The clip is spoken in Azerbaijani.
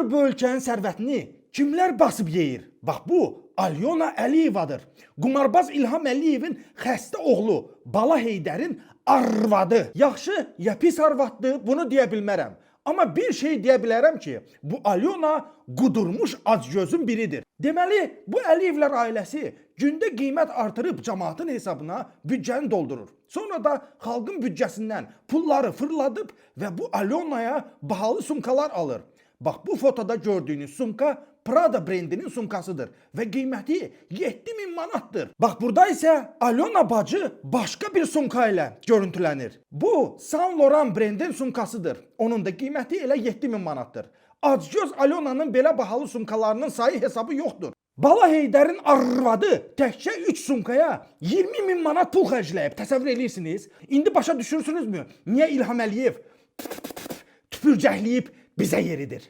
Görünür bu ölkənin sərvətini kimlər basıb yeyir? Bax bu Alyona Əliyevadır. Qumarbaz İlham Əliyevin xəstə oğlu Bala Heydərin arvadı. Yaxşı ya pis arvaddır, bunu deyə bilmərəm. Amma bir şey deyə bilərəm ki, bu Alyona qudurmuş acgözün biridir. Deməli, bu Əliyevlər ailəsi gündə qiymət artırıb cəmaatın hesabına büdcəni doldurur. Sonra da xalqın büdcəsindən pulları fırladıb və bu Alyonaya bahalı sumkalar alır. Bax bu fotoda gördüyünüz sumka Prada brendinin sumkasıdır və qiyməti 7000 manatdır. Bax burada isə Alyona bacı başqa bir sumka ilə görüntülənir. Bu Saint Laurent brendin sumkasıdır. Onun da qiyməti elə 7000 manatdır. Acgöz Alyonanın belə bahalı sumkalarının sayı hesabı yoxdur. Bala Heydərin arvadı təkcə 3 sumkaya 20.000 manat pul xərcləyib. Təsəvvür edirsiniz? İndi başa düşürsünüzmü? Niyə İlham Əliyev tüpürcəkləyib bizə yeridir?